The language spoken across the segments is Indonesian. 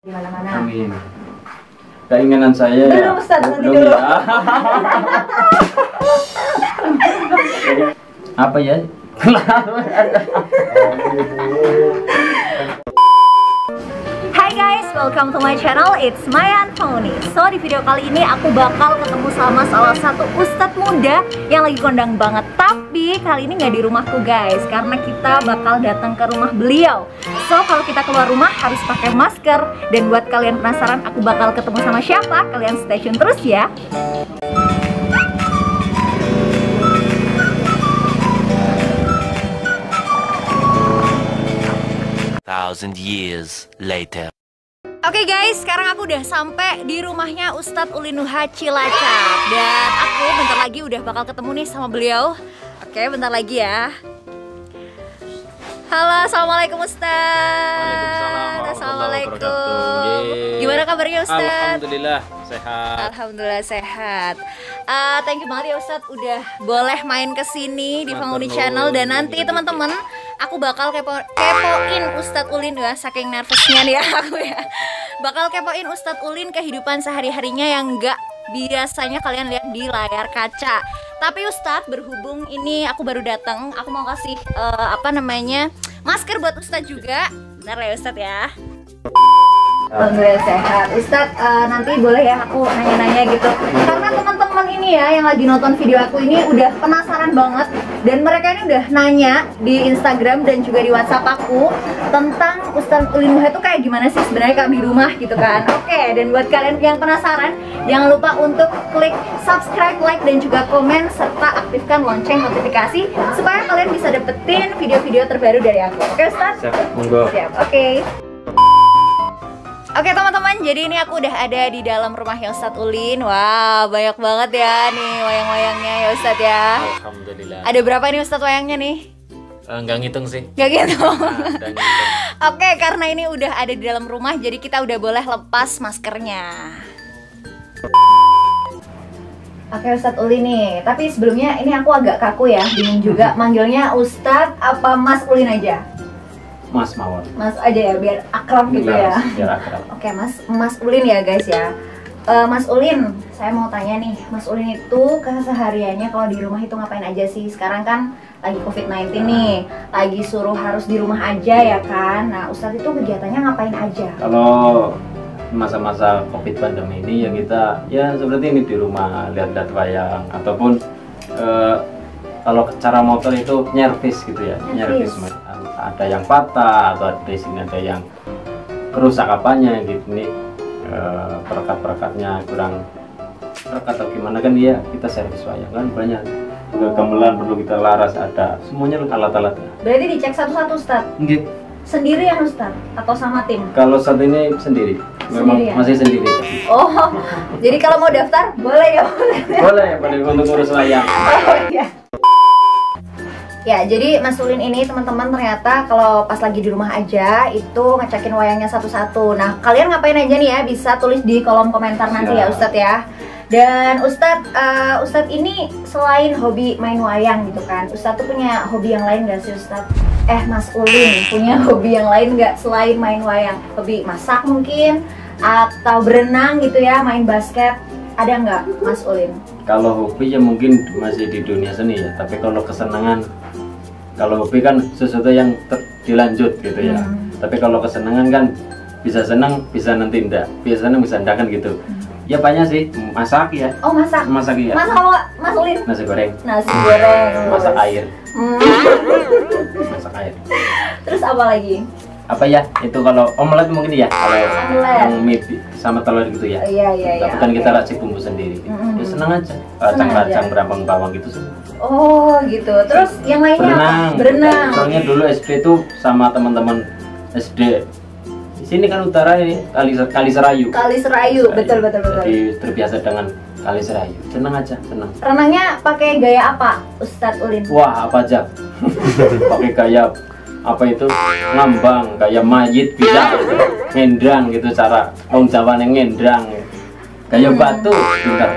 di mana-mana. Amin. Keinginan saya belum, ya. Ustaz, nanti belum dulu. Ya. Apa ya? Hai guys, welcome to my channel. It's Maya Antoni. So di video kali ini aku bakal ketemu sama salah satu ustadz muda yang lagi kondang banget. Tapi kali ini nggak di rumahku guys, karena kita bakal datang ke rumah beliau. So kalau kita keluar rumah harus pakai masker. Dan buat kalian penasaran aku bakal ketemu sama siapa, kalian stay tune terus ya. Thousand years later. Oke guys, sekarang aku udah sampai di rumahnya Ustadz Ulinuha Cilacap. Dan aku bentar lagi udah bakal ketemu nih sama beliau. Oke, bentar lagi ya. Halo, assalamualaikum Ustadz. Assalamualaikum. Gimana kabarnya Ustadz? Alhamdulillah sehat. Alhamdulillah sehat. Thank you banget ya Ustadz udah boleh main kesini di Fanguni Channel. Dan nanti teman-teman, aku bakal kepoin Ustadz Ulin ya, saking nervousnya nih ya aku ya. Bakal kepoin Ustadz Ulin kehidupan sehari-harinya yang nggak biasanya kalian lihat di layar kaca. Tapi Ustadz, berhubung ini aku baru datang, aku mau kasih masker buat Ustadz juga. Bentar ya Ustadz ya. Alhamdulillah sehat. Ustadz, nanti boleh ya aku nanya-nanya gitu. Karena teman-teman ini ya yang lagi nonton video aku ini udah penasaran banget. Dan mereka ini udah nanya di Instagram dan juga di WhatsApp aku tentang Ustadz Ulinuha itu kayak gimana sih sebenarnya kalau di rumah gitu kan. Oke, dan buat kalian yang penasaran, jangan lupa untuk klik subscribe, like, dan juga komen serta aktifkan lonceng notifikasi supaya kalian bisa dapetin video-video terbaru dari aku. Oke Ustadz? Siap, monggo. Siap, oke. Oke teman-teman, jadi ini aku udah ada di dalam rumahnya Ustadz Ulin. Wah, banyak banget ya nih wayang-wayangnya ya Ustadz ya. Alhamdulillah. Ada berapa nih Ustadz wayangnya nih? Enggak ngitung sih. Gak gitu. Ada ngitung. Oke, karena ini udah ada di dalam rumah, jadi kita udah boleh lepas maskernya. Oke Ustadz Ulin nih, tapi sebelumnya ini aku agak kaku ya, bingung juga manggilnya Ustadz apa Mas Ulin aja? Mas Mawar. Mas aja ya, biar akrab gitu ya. Biar akrab. Oke Mas Ulin ya guys ya. Mas Ulin, saya mau tanya nih, Mas Ulin itu kesehariannya kalau di rumah itu ngapain aja sih? Sekarang kan lagi COVID-19 nih, lagi suruh harus di rumah aja ya kan. Nah Ustadz itu kegiatannya ngapain aja? Kalau masa-masa COVID pandemi ini ya kita ya seperti ini di rumah, lihat-lihat wayang ataupun kalau cara motor itu nyervis gitu ya, nyervis. Ada yang patah atau di sini ada yang kerusak apanya gitu nih, perekat-perekatnya kurang perekat atau gimana kan ya, kita servis wayang kan banyak. Juga gamelan perlu kita laras, ada semuanya alat-alatnya. Berarti dicek satu-satu Ustadz? Gitu. Sendirian Ustadz? Atau sama tim? Kalau saat ini sendiri, memang Sendirian? masih sendiri. Oh, jadi kalau mau daftar boleh ya? Boleh untuk urus wayang. Oh iya. Ya, jadi Mas Ulin ini teman-teman ternyata kalau pas lagi di rumah aja itu ngecekin wayangnya satu-satu. Nah, kalian ngapain aja nih ya? Bisa tulis di kolom komentar nanti ya Ustadz ya. Dan Ustadz ini selain hobi main wayang gitu kan, Ustadz tuh punya hobi yang lain gak sih Ustadz? Mas Ulin punya hobi yang lain gak selain main wayang? Hobi masak mungkin? Atau berenang gitu ya, main basket? Ada nggak Mas Ulin? Kalau hobi ya mungkin masih di dunia seni ya, tapi kalau kesenangan, kalau hobi kan sesuatu yang dilanjut gitu ya. Tapi kalau kesenangan kan bisa senang, bisa nanti enggak, bisa senang, bisa enggak kan gitu. Ya banyak sih, masak ya. Oh masak? Masak ya. Masak apa Mas Ulin? Nasi goreng. Nasi goreng. Masak air. Masak air. Terus apa lagi? Apa ya? Itu kalau omelet mungkin ya. Kalau Omelet. yang mie sama telur gitu ya. Iya. Tapi kan kita racik bumbu sendiri. Ya senang aja. Kacang-kacang, berambang-bawang gitu semua. Oh gitu. Terus yang lainnya apa? Berenang. Soalnya dulu SD tuh sama teman-teman SD. Di sini kan utara ini Kali Serayu. Kali Serayu, betul. Jadi terbiasa dengan Kali Serayu. Senang aja, senang. Renangnya pakai gaya apa, Ustadz Ulin? Wah, apa aja. Pakai gaya apa itu? Ngambang, kayak mayit bisa gitu. Ngendrang gitu cara wong Jawa ngendrang. Gaya batu, pintar.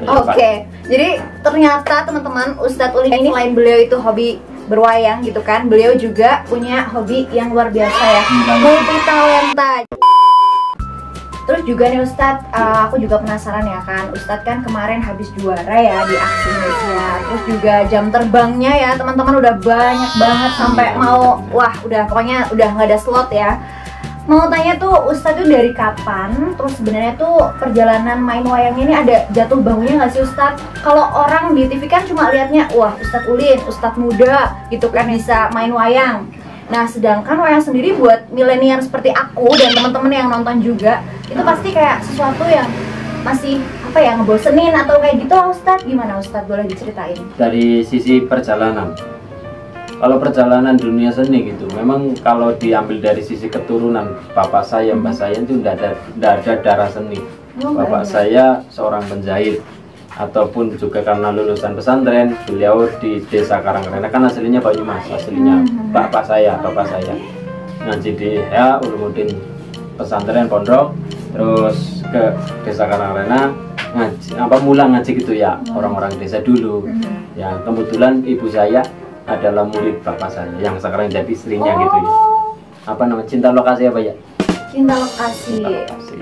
Oke. Jadi ternyata teman-teman Ustadz Ulin ini selain beliau itu hobi berwayang gitu kan, beliau juga punya hobi yang luar biasa ya, multi talenta. Terus juga nih Ustadz, aku juga penasaran ya kan, Ustadz kan kemarin habis juara ya di Aksi Indonesia. Terus juga jam terbangnya ya teman-teman udah banyak banget sampai mau, wah udah pokoknya udah nggak ada slot ya. Mau tanya tuh Ustadz tuh dari kapan, terus sebenarnya tuh perjalanan main wayangnya ini ada jatuh bangunnya nggak sih Ustadz? Kalau orang di TV kan cuma liatnya, wah Ustadz Ulin, Ustadz muda gitu kan bisa main wayang. Nah sedangkan wayang sendiri buat milenial seperti aku dan teman-teman yang nonton juga, itu pasti kayak sesuatu yang masih apa ya, ngebosenin atau kayak gitu lah Ustadz. Gimana Ustadz, boleh diceritain? Dari sisi perjalanan, kalau perjalanan dunia seni gitu, memang kalau diambil dari sisi keturunan, bapak saya, mbak saya itu tidak ada darah seni. Bapak saya seorang penjahit, ataupun juga karena lulusan pesantren, beliau di desa Karangrena, kan aslinya Banyumas, aslinya bapak saya ngaji di ya Ulumuddin pesantren pondok, terus ke desa Karangrena ngaji mulai ngaji gitu ya, orang-orang desa dulu. Ya kebetulan ibu saya adalah murid bapak saya yang sekarang jadi istrinya gitu ya. Apa namanya, cinta lokasi apa ya? Cinta lokasi.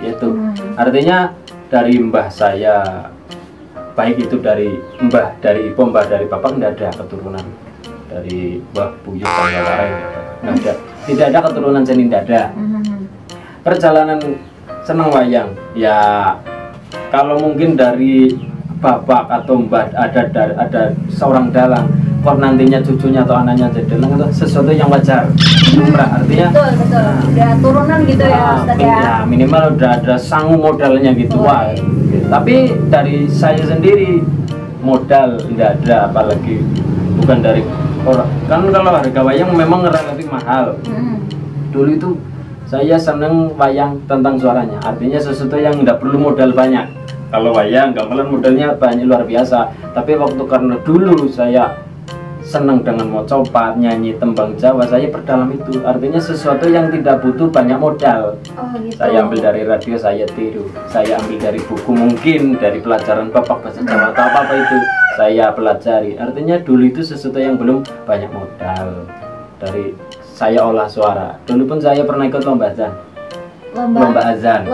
Itu artinya dari mbah saya, baik itu dari mbah dari ibu, mbah dari bapak, tidak ada keturunan dari mbah buyut dan lain-lain, nggak ada, tidak ada keturunan seni, tidak ada. Perjalanan seneng wayang ya, kalau mungkin dari bapak atau mbah ada seorang dalang, kok nantinya cucunya atau anaknya jadi dalang, itu sesuatu yang wajar, lumrah. Artinya betul udah turunan gitu ya Ustadz ya. Minimal udah ada sangu modalnya gitu. Wah, tapi dari saya sendiri modal tidak ada, apalagi bukan dari orang. Kan kalau harga wayang memang relatif mahal. Dulu itu saya seneng wayang tentang suaranya, artinya sesuatu yang tidak perlu modal banyak. Kalau wayang gamelan modalnya banyak luar biasa, tapi waktu karena dulu saya senang dengan mau copat nyanyi tembang Jawa, saya perdalam itu, artinya sesuatu yang tidak butuh banyak modal. Gitu. Saya ambil dari radio, saya tiru, saya ambil dari buku, mungkin dari pelajaran bapak bahasa Jawa atau apa itu saya pelajari. Artinya dulu itu sesuatu yang belum banyak modal. Dari saya olah suara, dulu pun saya pernah ikut lomba azan. Lomba azan,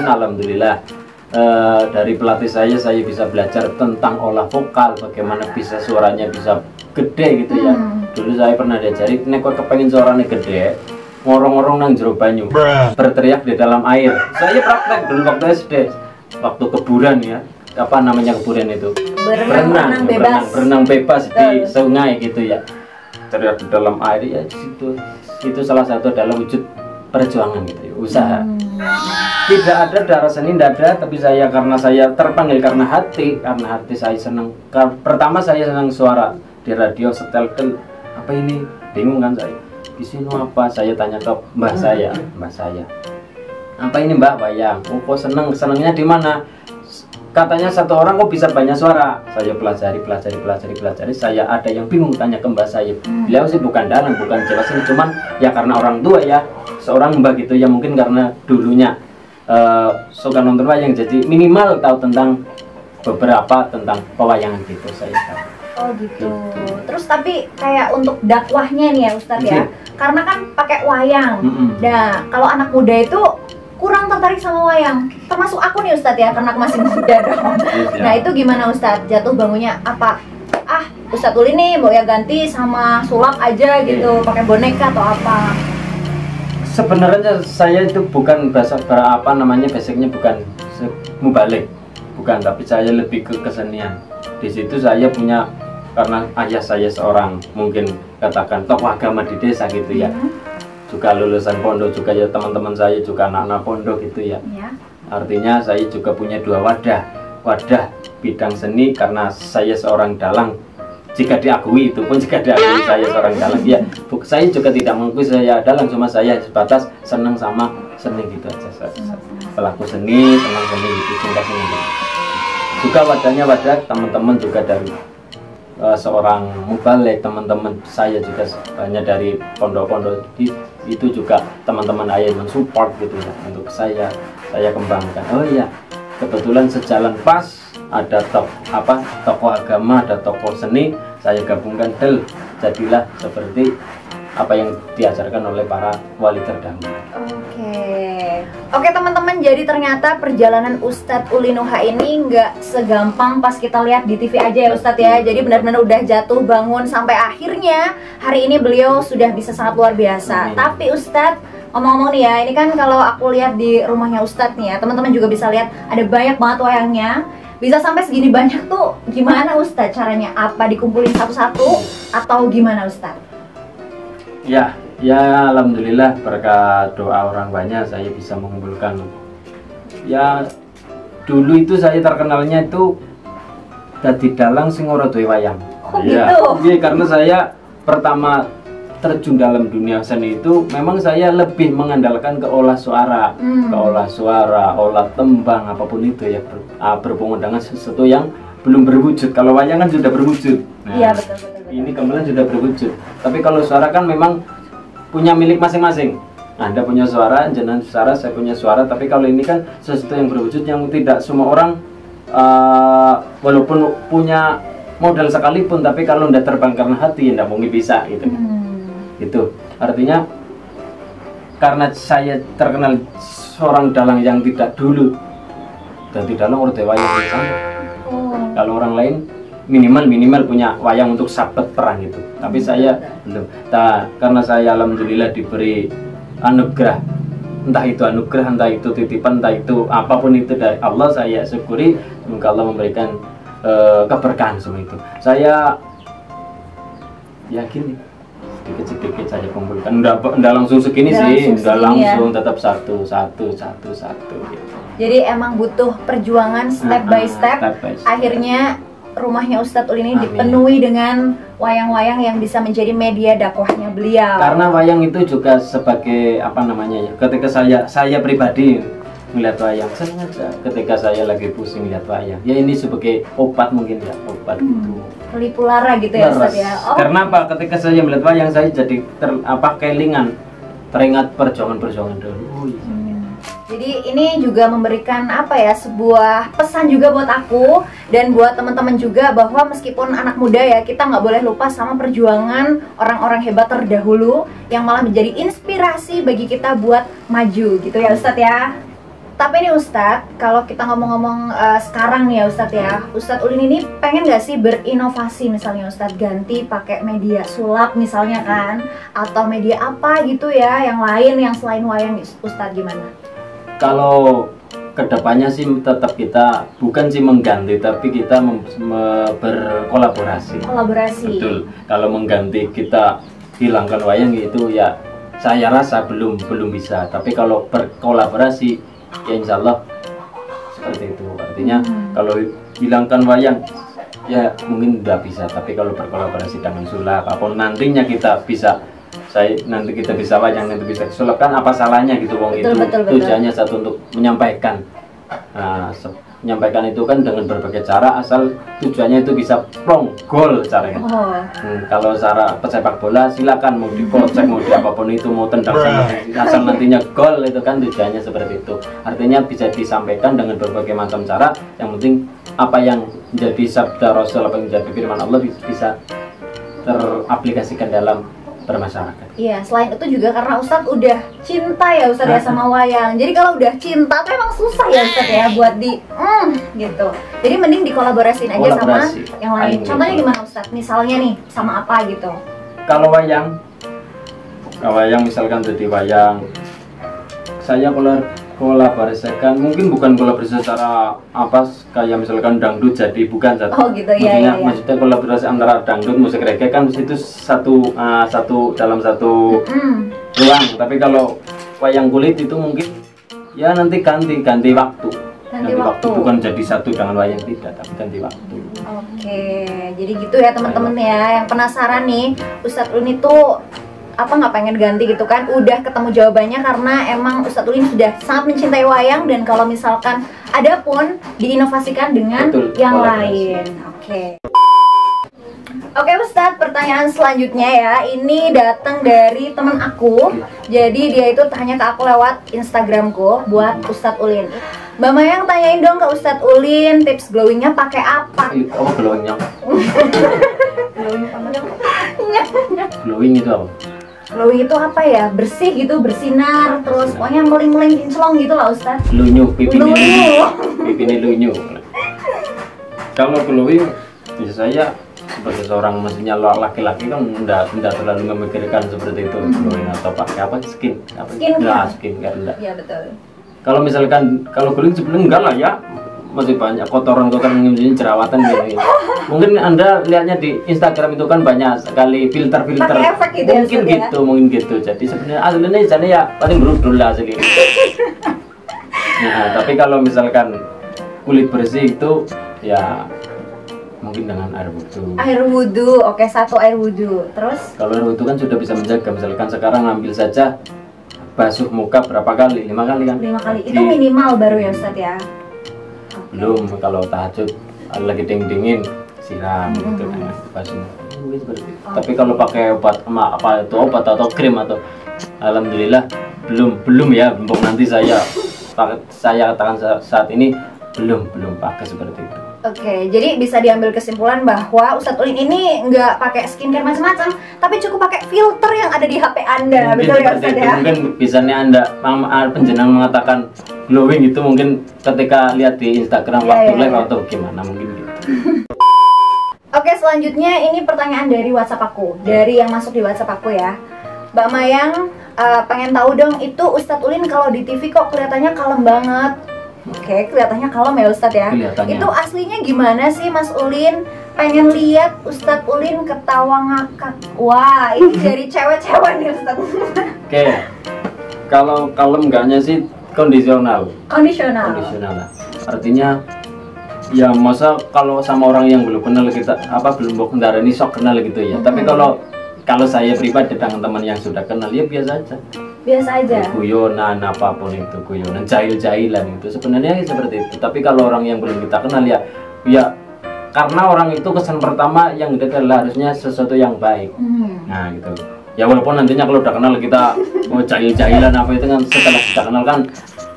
alhamdulillah. Dari pelatih saya bisa belajar tentang olah vokal, bagaimana bisa suaranya bisa gede gitu ya. Dulu saya pernah diajari, nek kok kepengen suaranya gede, ngorong-ngorong nang jero banyu, berteriak di dalam air. Saya praktek dulu waktu SD, waktu keburan ya, apa namanya keburan itu? Berenang bebas di sungai gitu ya. Teriak di dalam air ya, itu salah satu adalah wujud perjuangan gitu ya, usaha. Tidak ada darah seni, tidak ada, tapi karena saya terpanggil karena hati saya senang. Pertama saya senang suara di radio, setel apa ini, bingung kan saya, di sini apa, saya tanya ke mbah saya, apa ini mbah, wayang. Oh kok senengnya di mana? Katanya satu orang kok bisa banyak suara. Saya pelajari, saya ada yang bingung, tanya ke mbah saya. Beliau sih bukan dalang, bukan jelasin, cuman ya karena orang tua ya, seorang mbah gitu ya, mungkin karena dulunya suka nonton wayang, jadi minimal tahu tentang beberapa tentang pewayangan gitu saya tahu. Oh gitu. Terus tapi kayak untuk dakwahnya nih ya Ustadz ya, karena kan pakai wayang. Nah kalau anak muda itu kurang tertarik sama wayang, termasuk aku nih Ustadz ya, karena aku masih muda dong. Nah itu gimana Ustadz, jatuh bangunnya apa? Ustadz Ulin nih mau ya ganti sama sulap aja gitu, pakai boneka atau apa? Sebenarnya saya itu bukan basicnya bukan mubalik, bukan, tapi saya lebih ke kesenian. Di situ saya punya, karena ayah saya seorang mungkin katakan tokoh agama di desa gitu ya, juga lulusan pondok juga ya, teman-teman saya juga anak-anak pondok gitu ya. Artinya saya juga punya dua wadah bidang seni, karena saya seorang dalang. Jika diakui, itu pun jika diakui saya seorang dalang ya, saya juga tidak mengakui saya dalang, cuma saya sebatas senang sama seni gitu aja. Pelaku seni, senang seni gitu, cinta seni gitu. Juga wadahnya teman-temen juga dari seorang mubalik, teman-teman saya juga banyak dari pondok-pondok itu juga teman-teman ayah mensupport gitu ya, untuk saya kembangkan. Oh iya, kebetulan sejalan pas ada tokoh agama, ada tokoh seni, saya gabungkan, jadilah seperti apa yang diajarkan oleh para wali terdahulu. Oke. Oke teman-teman, jadi ternyata perjalanan Ustadz Ulin Nuha ini nggak segampang pas kita lihat di TV aja ya Ustadz ya. Jadi benar-benar udah jatuh bangun sampai akhirnya hari ini beliau sudah bisa sangat luar biasa. Tapi Ustadz, ngomong-ngomong nih ya, ini kan kalau aku lihat di rumahnya Ustadz nih ya, teman-teman juga bisa lihat ada banyak banget wayangnya. Bisa sampai segini banyak tuh gimana Ustadz caranya? Apa dikumpulin satu-satu atau gimana Ustadz? Ya alhamdulillah berkat doa orang banyak saya bisa mengumpulkan. Ya dulu itu saya terkenalnya itu dadi dalang sing ora duwe wayang. Oh gitu. Iya, karena saya pertama terjun dalam dunia seni itu memang saya lebih mengandalkan ke olah suara, olah tembang apapun itu ya berhubungan dengan sesuatu yang belum berwujud. Kalau wayang kan sudah berwujud. Iya betul. Ini gamelan sudah berwujud. Tapi kalau suara kan memang punya milik masing-masing. Anda punya suara, jenengan suara, saya punya suara. Tapi kalau ini kan sesuatu yang berwujud yang tidak semua orang walaupun punya modal sekalipun, tapi kalau tidak terbang karena hati, tidak mungkin bisa gitu. Itu artinya karena saya terkenal seorang dalang yang tidak dulu, dan tidak dalang orang dewa yang sama. Kalau orang lain minimal punya wayang untuk sabet perang itu, tapi saya belum. Karena saya alhamdulillah diberi anugerah, entah itu anugerah, entah itu titipan, entah itu apapun itu dari Allah, saya syukuri. Semoga Allah memberikan keberkahan semua itu. Saya yakin sedikit saya kumpulkan, enggak langsung segini sih, enggak langsung, tetap satu gitu. Jadi emang butuh perjuangan step by step. Akhirnya rumahnya Ustadz Ulin ini dipenuhi dengan wayang-wayang yang bisa menjadi media dakwahnya beliau. Karena wayang itu juga sebagai apa namanya ya, ketika saya pribadi melihat wayang senang aja. Ketika saya lagi pusing lihat wayang, ya ini sebagai obat mungkin ya, obat itu. Pelipu lara gitu ya Ustadz ya. Karena apa? Ketika saya melihat wayang saya jadi kelingan, teringat perjuangan dulu. Jadi ini juga memberikan apa ya, sebuah pesan juga buat aku dan buat teman-teman juga, bahwa meskipun anak muda ya, kita nggak boleh lupa sama perjuangan orang-orang hebat terdahulu yang malah menjadi inspirasi bagi kita buat maju gitu ya Ustadz ya. Tapi nih Ustadz, kalau kita ngomong-ngomong sekarang nih ya Ustadz ya, Ustadz Ulin ini pengen nggak sih berinovasi, misalnya Ustadz ganti pakai media sulap misalnya kan, atau media apa gitu ya yang lain yang selain wayang Ustadz, gimana? Kalau kedepannya sih tetap kita bukan sih mengganti, tapi kita berkolaborasi. Betul. Kalau mengganti kita hilangkan wayang itu ya saya rasa belum bisa. Tapi kalau berkolaborasi ya insya Allah seperti itu. Artinya kalau hilangkan wayang ya mungkin udah bisa. Tapi kalau berkolaborasi dengan sulap, apapun nantinya kita bisa. Nanti kita bisa wayang, nanti bisa sulap, kan apa salahnya gitu wong. Itu tujuannya satu untuk menyampaikan. Nah, menyampaikan itu kan dengan berbagai cara, asal tujuannya itu bisa plong gol caranya. Kalau cara pesepak bola silakan mau dikocek, mau di apapun itu, mau tendang asal nantinya gol, itu kan tujuannya seperti itu. Artinya bisa disampaikan dengan berbagai macam cara, yang penting apa yang menjadi sabda Rasul, apa yang menjadi firman Allah bisa teraplikasikan dalam bermasyarakat. Iya, selain itu juga karena Ustadz udah cinta ya Ustadz ya sama wayang. Jadi kalau udah cinta tuh emang susah ya Ustadz ya buat gitu. Jadi mending dikolaborasiin aja sama yang lain. Contohnya gimana Ustadz? Misalnya nih sama apa gitu? Kalau wayang misalkan jadi wayang, saya kolaborasikan, mungkin bukan kolaborasi secara apa kayak misalkan dangdut jadi, bukan satu. Oh gitu ya. Maksudnya kolaborasi antara dangdut musik reggae kan itu satu dalam satu ruang. Tapi kalau wayang kulit itu mungkin ya nanti ganti waktu. Ganti waktu. Bukan jadi satu dengan wayang, tidak, tapi ganti waktu. Oke, jadi gitu ya teman-teman ya. Yang penasaran nih, Ustadz Ulin itu apa nggak pengen ganti gitu kan, udah ketemu jawabannya karena emang Ustadz Ulin sudah sangat mencintai wayang, dan kalau misalkan ada pun diinovasikan dengan yang lain. Oke Ustadz, pertanyaan selanjutnya ya, ini datang dari teman aku. Jadi dia itu tanya ke aku lewat Instagramku buat Ustadz Ulin. Mbak Mayang, tanyain dong ke Ustadz Ulin, tips glowingnya pakai apa? Apa glowingnya? Glowing itu apa? Glowing itu apa ya? Bersih gitu, bersinar, terus pokoknya meling-meling kinclong gitu lah Ustadz. Lunyu, pipine Lunyu. pipine lunyu. Kalau glowing ya saya sebagai seorang maksudnya laki-laki kan enggak terlalu memikirkan seperti itu glowing atau pakai apa skin apa skincare enggak. Iya betul. Kalau misalkan kalau glowing sebenarnya enggak lah ya, masih banyak kotoran-kotoran yang jerawatan gitu. Mungkin Anda lihatnya di Instagram itu kan banyak sekali filter-filter. Pakai efek gitu ya, Mungkin Ustaz, gitu, mungkin gitu. Jadi sebenarnya aslinya sana ya paling berudul lah asli. Nah, tapi kalau misalkan kulit bersih itu ya mungkin dengan air wudhu. Air wudhu, oke, 1 air wudhu. Terus? Kalau air wudhu kan sudah bisa menjaga. Misalkan sekarang ambil saja basuh muka berapa kali? 5 kali kan? 5 kali. Itu minimal baru ya Ustadz ya? Belum, kalau tahajud lagi dingin siram gitu kan basuh. Tapi kalau pakai obat apa itu obat atau krim atau alhamdulillah belum ya, untuk nanti saya katakan saat ini belum pakai seperti itu. Oke, jadi bisa diambil kesimpulan bahwa Ustadz Ulin ini nggak pakai skincare macam-macam, tapi cukup pakai filter yang ada di HP Anda, Mungkin betul ya seperti Ustadz itu. ya? Mungkin bisanya Anda penjenengan mengatakan glowing itu mungkin ketika lihat di Instagram waktu live atau gimana mungkin gitu. Oke, selanjutnya ini pertanyaan dari WhatsApp aku, dari yang masuk di WhatsApp aku ya. Mbak Mayang pengen tahu dong, itu Ustadz Ulin kalau di TV kok kelihatannya kalem banget. Oke, kelihatannya kalem ya Ustadz ya. Kelihatannya. Itu aslinya gimana sih Mas Ulin? Pengen lihat Ustadz Ulin ketawa ngakak. Wah, ini dari cewek-cewek nih Ustadz. Oke, kalau kalem enggaknya sih kondisional lah. Artinya ya masa kalau sama orang yang belum kenal kita belum kendaraan ini sok kenal gitu ya. Tapi kalau saya pribadi dengan teman yang sudah kenal ya biasa aja. Guyonan apapun itu, guyonan jahil-jahilan itu sebenarnya seperti itu. Tapi kalau orang yang belum kita kenal ya karena orang itu kesan pertama yang kita adalah harusnya sesuatu yang baik. Nah gitu. Ya walaupun nantinya kalau udah kenal kita mau jahil-jahilan apa itu kan setelah kita kenal kan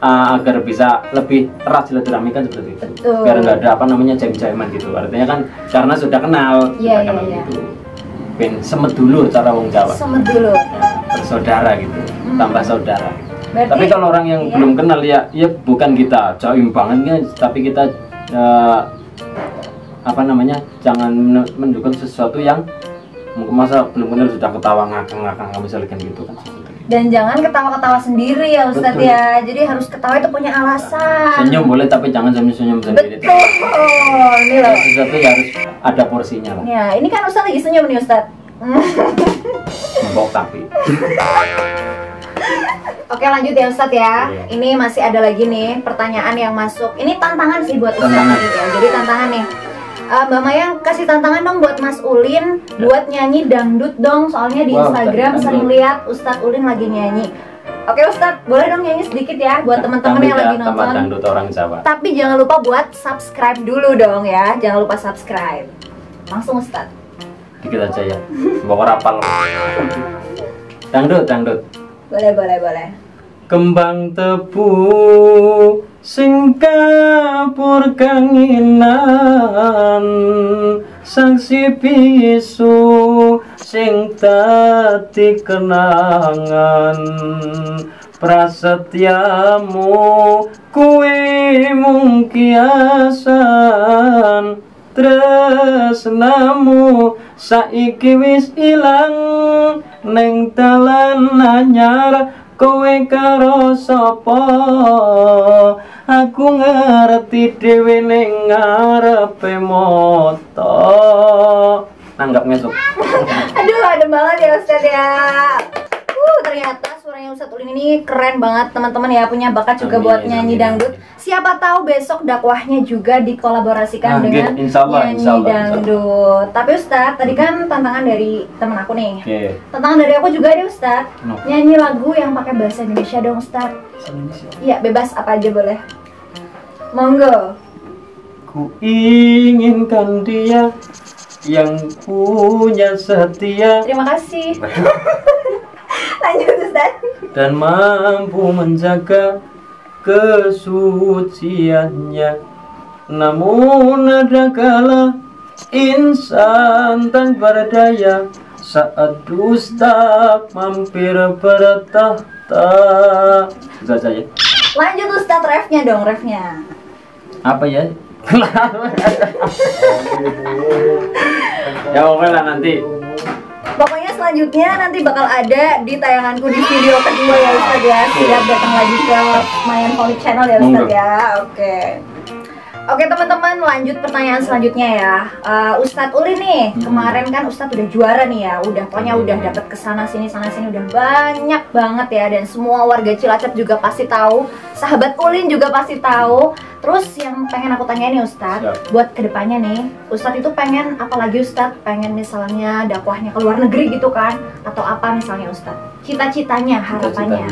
agar bisa lebih erat silaturahmi kan seperti itu. Betul. Biar nggak ada jahim-jahiman gitu. Artinya kan karena sudah kenal, gitu. Ben semet dulu cara wong Jawa. Semet dulu. Ya, bersaudara gitu, tambah saudara. Berarti, tapi kalau orang yang belum kenal ya bukan kita jahim banget ya, tapi kita jangan menunjukkan sesuatu yang masa belum kenal sudah ketawa ngakang misalkan gitu kan. Dan jangan ketawa-ketawa sendiri ya Ustadz. Betul. Ya. Jadi harus ketawa itu punya alasan. Senyum boleh tapi jangan senyum sendiri. Betul. Ini loh. Sesuatu ya harus ada porsinya lah. Ya, ini kan Ustadz lagi senyum nih Ustadz. Mbok tapi. Oke, lanjut ya Ustadz ya. Iya. Ini masih ada lagi nih pertanyaan yang masuk. Ini tantangan sih buat Ustadz ya. Jadi tantangan nih. Mbak Mayang kasih tantangan dong buat Mas Ulin buat nyanyi dangdut dong, soalnya di Instagram sering lihat Ustadz Ulin lagi nyanyi. Oke Ustadz, boleh dong nyanyi sedikit ya buat teman-teman yang lagi nonton. Dangdut orang Jawa. Tapi jangan lupa buat subscribe dulu dong ya, jangan lupa subscribe. Langsung Ustadz. Dikit aja ya, bawa rapal. Dangdut. Boleh. Kembang tebu sing kapur kanginan, sangsi bisu sing dadi kenangan, prasetyamu kuwi mung kiasan, tresnamu saiki wis ilang ning dalan anyar. Kowe karo sapa? Aku ngerti dhewe ning ngarepe mata. Nanggap ngesuk. Aduh, adem banget ya Ustadz ya. Ternyata suaranya Ustadz Ulin ini keren banget teman-teman ya, punya bakat juga buat nyanyi dangdut. Siapa tahu besok dakwahnya juga dikolaborasikan dengan nyanyi dangdut. Tapi Ustadz, tadi kan tantangan dari teman aku nih. Tantangan dari aku juga deh Ustadz. Nyanyi lagu yang pakai bahasa Indonesia dong Ustadz. Iya, bebas apa aja boleh. Monggo. Ku inginkan dia yang punya setia. Terima kasih. Lanjut Ustadz. Dan mampu menjaga kesuciannya. Namun ada kala insan tanpa berdaya saat dusta mampir bertahta. Bisa saja. Lanjut Ustadz, refnya dong, refnya. Apa ya? Ya oke lah nanti. Pokoknya selanjutnya nanti bakal ada di tayanganku di video kedua ya Ustadz ya. Siap datang lagi ke Mayan Holy Channel ya Ustadz ya. Oke teman-teman, lanjut pertanyaan selanjutnya ya. Ustadz Ulin nih, kemarin kan Ustadz udah juara nih ya. Pokoknya udah dapet kesana sini udah banyak banget ya. Dan semua warga Cilacap juga pasti tahu, sahabat Ulin juga pasti tahu. Terus yang pengen aku tanya nih Ustadz, buat kedepannya nih, Ustadz itu pengen apa lagi Ustadz? Pengen misalnya dakwahnya ke luar negeri gitu kan? Atau apa misalnya Ustadz? Cita-citanya, harapannya?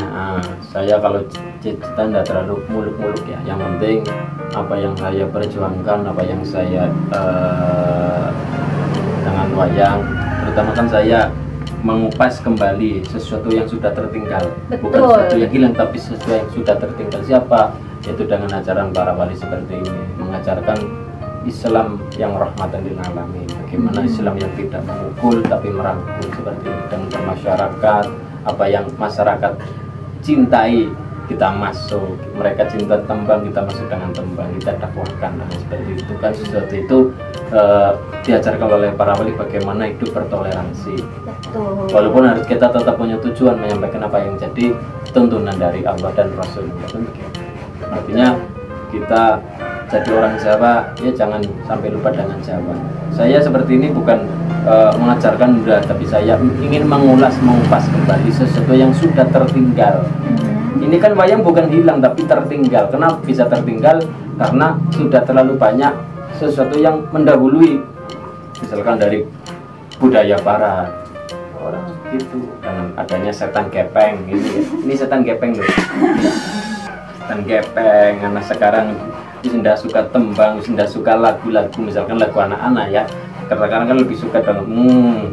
Saya kalau cita nggak terlalu muluk-muluk ya. Yang penting apa yang saya perjuangkan, apa yang saya dengan wayang, terutama kan saya mengupas kembali sesuatu yang sudah tertinggal. Betul. Bukan sesuatu yang hilang, tapi sesuatu yang sudah tertinggal. Siapa? Yaitu dengan ajaran para wali seperti ini, mengajarkan Islam yang rahmatan lil alamin. Bagaimana Islam yang tidak memukul tapi merangkul seperti ini, dan bermasyarakat, apa yang masyarakat cintai kita masuk, mereka cinta tembang kita masuk dengan tembang, kita dakwahkan. Nah, seperti itu kan, sesuatu itu diajarkan oleh para wali bagaimana hidup bertoleransi. Betul. Walaupun harus kita tetap punya tujuan menyampaikan apa yang jadi tuntunan dari Allah dan Rasulullah. Artinya kita jadi orang Jawa ya jangan sampai lupa dengan Jawa. Saya seperti ini bukan mengajarkan mudah, tapi saya ingin mengupas kembali sesuatu yang sudah tertinggal. Ini kan wayang bukan hilang tapi tertinggal. Kenapa bisa tertinggal? Karena sudah terlalu banyak sesuatu yang mendahului, misalkan dari budaya barat orang gitu, dengan adanya setan gepeng ini setan gepeng loh. Setan gepeng, anak sekarang sudah suka tembang, sudah suka lagu-lagu, misalkan lagu anak-anak ya. Sekarang kan lebih suka dengan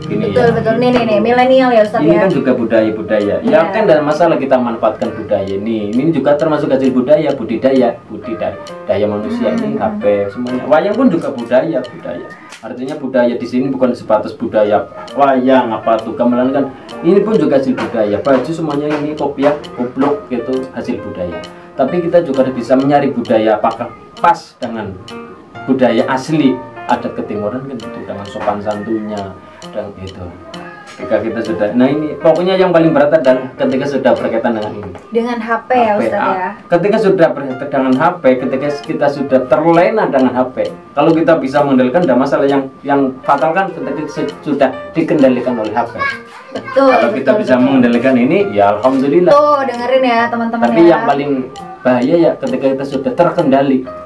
gini. Betul, nih milenial ya Ustadz ini ya. Kan juga budaya. Ya kan dalam masalah kita manfaatkan budaya ini juga termasuk hasil budaya manusia ini, HP semuanya. Wayang pun juga budaya. Artinya budaya di sini bukan sebatas budaya wayang apa tuh, melainkan ini pun juga hasil budaya. Baju semuanya ini kopiah, kupluk gitu hasil budaya. Tapi kita juga bisa mencari budaya apakah pas dengan budaya asli adat ketimuran kan gitu, dengan sopan santunnya dan itu. Ketika kita sudah, nah ini pokoknya yang paling berat adalah ketika sudah berkaitan dengan ini. Dengan HP ya Ustadz ya. Ketika sudah berkaitan dengan HP, ketika kita sudah terlena dengan HP, kalau kita bisa mengendalikan, ada masalah yang fatal kan ketika sudah dikendalikan oleh HP. Betul. Kalau kita bisa mengendalikan ini, ya alhamdulillah. Tuh dengerin ya teman-teman ya. Tapi yang paling bahaya ya ketika kita sudah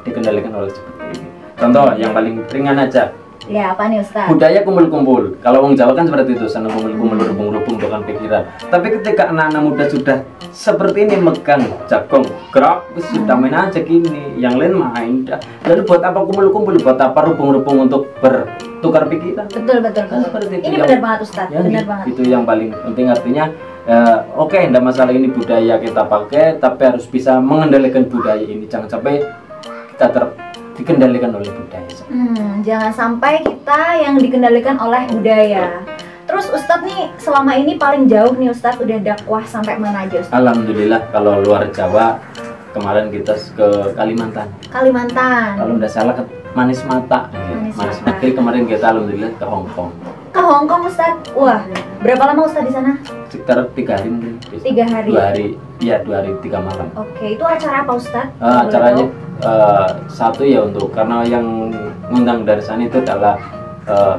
dikendalikan oleh seperti ini. Contoh yang paling ringan aja. Ya apa nih Ustaz? Budaya kumpul-kumpul. Kalau orang Jawa kan seperti itu, sana kumpul-kumpul, rubung-rubung dengan pikiran. Tapi ketika anak-anak muda sudah seperti ini megang jagung, gerak, sudah main aja gini, yang lain main. Lalu buat apa kumpul-kumpul? Buat apa rubung-rubung untuk bertukar pikiran? Betul. Kan seperti itu. Ini benar banget Ustaz, ya, benar banget. Itu yang paling penting, artinya oke, tidak masalah ini budaya kita pakai, tapi harus bisa mengendalikan budaya ini. Jangan sampai kita dikendalikan oleh budaya. Jangan sampai kita yang dikendalikan oleh budaya. Terus Ustadz nih selama ini paling jauh nih Ustadz udah dakwah sampai mana aja Ustadz? Alhamdulillah kalau luar Jawa kemarin kita ke Kalimantan. Kalau tidak salah ke Manis Mata. Manis Mata. Kemarin kita alhamdulillah ke Hong Kong. Ke Hong Kong Ustadz? Wah, berapa lama Ustadz di sana? Sekitar 3 hari mungkin. 3 hari. 2 hari. Iya, 2 hari 3 malam. Oke, itu acara apa Ustadz? Acaranya satu ya untuk karena yang ngundang dari sana itu adalah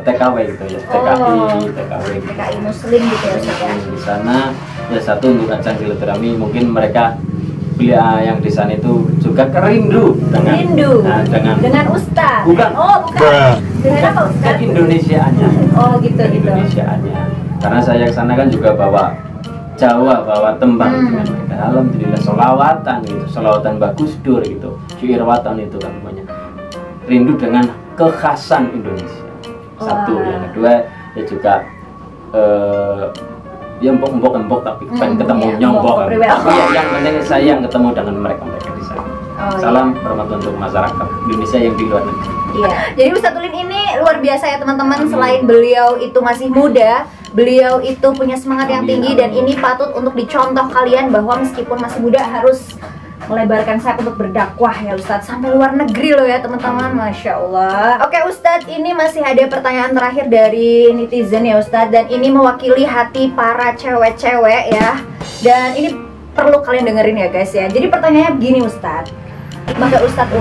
TKW gitu ya. TKI Muslim gitu ya Ustadz ya. Di sana ya satu untuk ajang silaturahmi, mungkin mereka yang di sana itu juga kerindu dengan Ustadz. Bukan. Dengan apa Ustadz? Indonesiaannya. Gitu. Indonesiaannya. Karena saya ke sana kan juga bawa Jawa, bawa tembang dengan mereka. Alhamdulillah solawatan gitu, solawatan Bagus Dur gitu, syairwatan itu kan semuanya. Rindu dengan kekhasan Indonesia. Satu, yang kedua ya juga ya empuk tapi pengen ketemu nyombok. Tapi ya, yang penting saya yang ketemu dengan mereka di sana. Salam hormat untuk masyarakat Indonesia yang di luar negeri. Iya. Jadi Ustadz Ulin ini luar biasa ya teman-teman. Selain beliau itu masih muda, beliau itu punya semangat yang Amin, tinggi, amin. dan ini patut untuk dicontoh kalian bahwa meskipun masih muda harus melebarkan sayap untuk berdakwah ya Ustadz, sampai luar negeri loh ya teman-teman, Masya Allah. Oke Ustadz, ini masih ada pertanyaan terakhir dari netizen ya Ustadz, dan ini mewakili hati para cewek-cewek ya, dan ini perlu kalian dengerin ya guys ya. Jadi pertanyaannya begini Ustadz, maka Ustadz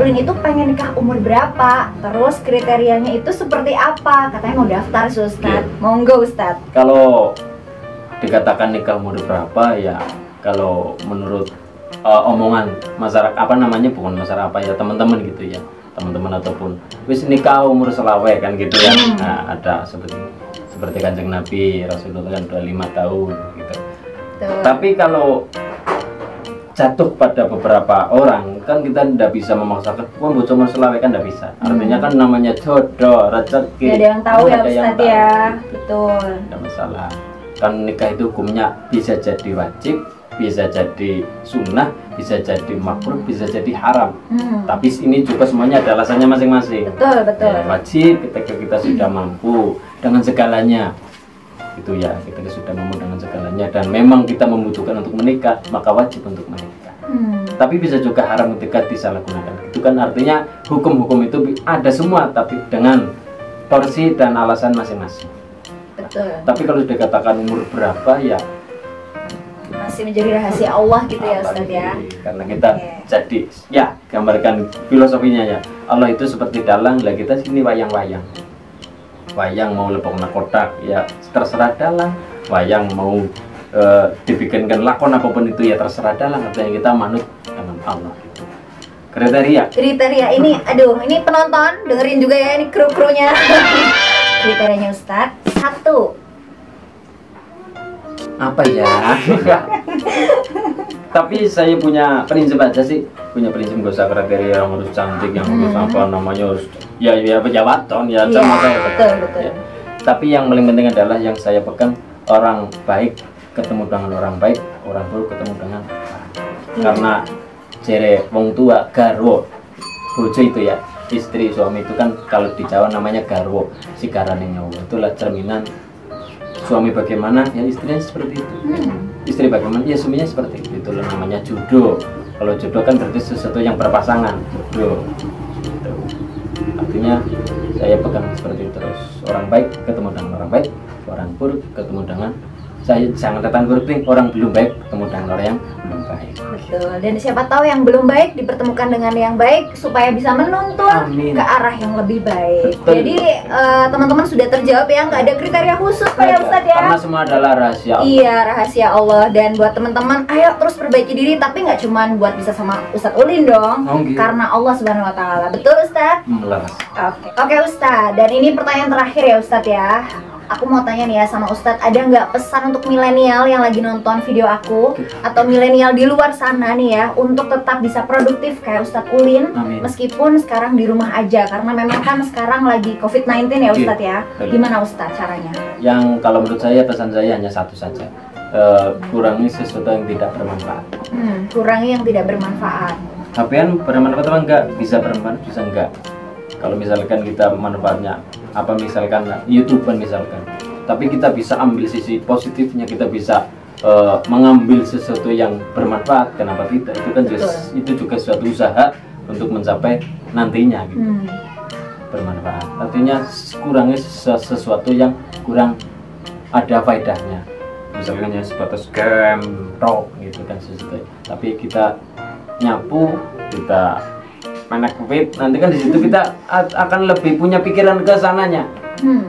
Ulin itu pengen nikah umur berapa? Terus kriterianya itu seperti apa? Katanya mau daftar sih Ustadz. Monggo Ustadz. Kalau dikatakan nikah umur berapa ya, kalau menurut omongan masyarakat bukan masyarakat ya, teman-teman gitu ya, teman-teman ataupun wis nikah umur selawe kan gitu ya. Nah, ada seperti Kanjeng Nabi Rasulullah kan 25 tahun gitu. Tuh. Tapi kalau jatuh pada beberapa orang kan kita tidak bisa memaksakan bocor umur selawe, kan tidak bisa. Artinya kan namanya jodoh, rezeki. Gak ada yang tahu kan ya ada yang Ustadz tahu. ya. Betul. Tidak masalah. Kan nikah itu hukumnya bisa jadi wajib, bisa jadi sunnah, bisa jadi makruh, bisa jadi haram. Tapi ini juga semuanya ada alasannya masing-masing. Betul, betul. Ya, wajib ketika kita sudah mampu dengan segalanya, itu ya, kita sudah mampu dengan segalanya dan memang kita membutuhkan untuk menikah, maka wajib untuk menikah. Tapi bisa juga haram ketika disalahgunakan. Itu kan artinya hukum-hukum itu ada semua, tapi dengan porsi dan alasan masing-masing. Betul. Tapi kalau dikatakan umur berapa ya Masih menjadi rahasia Allah gitu ya Ustadz ya. karena kita Oke. jadi ya gambarkan filosofinya ya, Allah itu seperti dalang, lah kita sini wayang-wayang mau lepokna kotak ya terserah dalang, wayang mau dibikinkan lakon apapun itu ya terserah dalang, artinya kita manut dengan Allah gitu. Kriteria ini, aduh, ini penonton dengerin juga ya, ini kru-krunya. Kriterianya Ustadz, 1. apa ya? Tapi saya punya prinsip aja sih, punya prinsip gak usah kriteria yang harus cantik, yang harus apa namanya, harus ya pejabaton ya, Iya, sama kayak betul, betul. ya. Tapi yang paling penting adalah yang saya pegang, orang baik ketemu dengan orang baik, orang buruk ketemu dengan orang. Karena jere wong tua garwo bojo itu ya, istri suami itu kan kalau di Jawa namanya garwo, sigarane nyawa, itulah cerminan suami bagaimana ya istrinya seperti itu. Istri bagaimana ya suaminya seperti itu. Itulah namanya jodoh. Kalau jodoh kan berarti sesuatu yang berpasangan, jodoh gitu. Artinya saya pegang seperti itu terus, orang baik ketemu dengan orang baik, orang buruk ketemu dengan saya jangan datang buruk nih, orang belum baik ketemu dengan orang yang belum baik. Betul. Dan siapa tahu yang belum baik dipertemukan dengan yang baik supaya bisa menuntun Amin. ke arah yang lebih baik. Betul. Jadi teman-teman sudah terjawab ya, nggak ada kriteria khusus Pak ya Ustadz ya. Karena semua adalah rahasia Allah. Iya, rahasia Allah. Dan buat teman-teman, ayo terus perbaiki diri, tapi nggak cuma buat bisa sama Ustadz Ulin dong. Oh, gitu. Karena Allah Subhanahu Wa Taala. Betul Ustadz? Melaras. Oke Ustadz. Dan ini pertanyaan terakhir ya Ustadz ya. Aku mau tanya nih ya sama Ustadz, ada nggak pesan untuk milenial yang lagi nonton video aku atau milenial di luar sana nih ya, untuk tetap bisa produktif kayak Ustadz Ulin, Amin. meskipun sekarang di rumah aja, karena memang kan sekarang lagi COVID-19 ya Ustadz ya. Betul. Gimana Ustadz caranya? Yang kalau menurut saya pesan saya hanya satu saja, kurangi sesuatu yang tidak bermanfaat. Kurangi yang tidak bermanfaat. HP-an bermanfaat apa enggak? Bisa bermanfaat, bisa enggak. Kalau misalkan kita manfaatnya apa, misalkan YouTube-an misalkan, tapi kita bisa ambil sisi positifnya, kita bisa mengambil sesuatu yang bermanfaat, kenapa tidak? Itu kan itu juga suatu usaha untuk mencapai nantinya gitu. Bermanfaat artinya kurangi sesuatu yang kurang ada faedahnya, misalkan hanya sebatas game rock gitu kan sesuatu. Tapi kita nyapu, kita menek COVID, nanti kan di situ kita akan lebih punya pikiran ke sananya.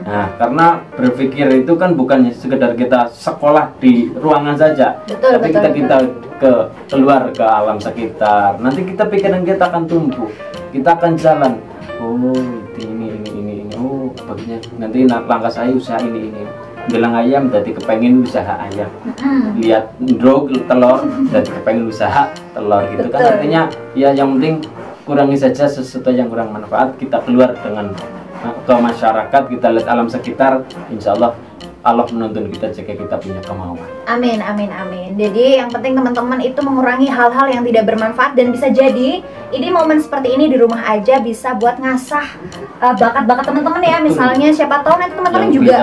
Nah, karena berpikir itu kan bukan sekedar kita sekolah di ruangan saja, Betul, tapi betul, kita keluar ke alam sekitar. Nanti kita pikiran kita akan tumbuh, kita akan jalan. Oh, ini. Oh, baginya nanti langkah saya usaha ini. Bilang ayam, jadi kepengen usaha ayam. Lihat drog telur, jadi kepengen usaha telur gitu. Betul. Kan artinya ya yang penting kurangi saja sesuatu yang kurang manfaat, kita keluar dengan ke masyarakat, kita lihat alam sekitar, insya Allah Allah menuntun kita jika kita punya kemauan. Amin, amin, amin. Jadi yang penting teman-teman itu mengurangi hal-hal yang tidak bermanfaat, dan bisa jadi ini momen seperti ini di rumah aja bisa buat ngasah bakat-bakat teman-teman ya. Misalnya siapa tahu nanti teman-teman Yang juga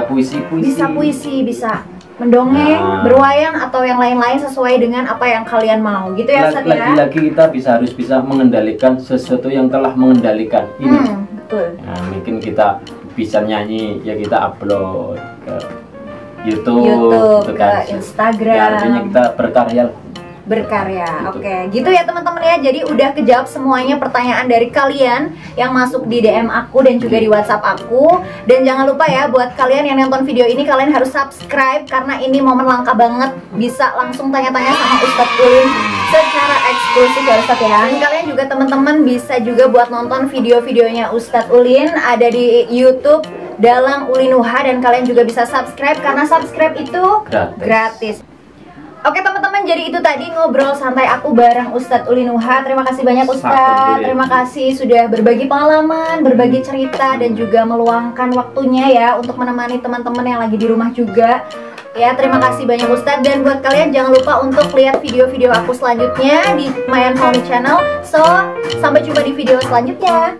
bisa puisi, bisa mendongeng, Nah. berwayang atau yang lain-lain sesuai dengan apa yang kalian mau gitu ya Ustaz ya. Lagi-lagi kita harus bisa mengendalikan sesuatu yang telah mengendalikan ini. Betul. Nah, mungkin kita bisa nyanyi, ya kita upload ke YouTube, gitu ke kan. Instagram. Ya, artinya kita berkarya. Berkarya. Gitu. Oke, gitu ya teman-teman ya. Jadi udah kejawab semuanya pertanyaan dari kalian yang masuk di DM aku dan juga di WhatsApp aku. Dan jangan lupa ya, buat kalian yang nonton video ini, kalian harus subscribe karena ini momen langka banget, bisa langsung tanya-tanya sama Ustadz Ulin secara eksklusif ya Ustadz ya. Dan kalian juga teman-teman bisa juga buat nonton video-videonya Ustadz Ulin, ada di YouTube Dalang Ulinuha, dan kalian juga bisa subscribe karena subscribe itu gratis. Oke teman-teman, jadi itu tadi ngobrol santai aku bareng Ustadz Ulinuha. Terima kasih banyak Ustadz. Terima kasih sudah berbagi pengalaman, berbagi cerita, dan juga meluangkan waktunya ya untuk menemani teman-teman yang lagi di rumah juga. Ya, terima kasih banyak Ustadz. Dan buat kalian jangan lupa untuk lihat video-video aku selanjutnya di Mayan Family Channel. So, sampai jumpa di video selanjutnya.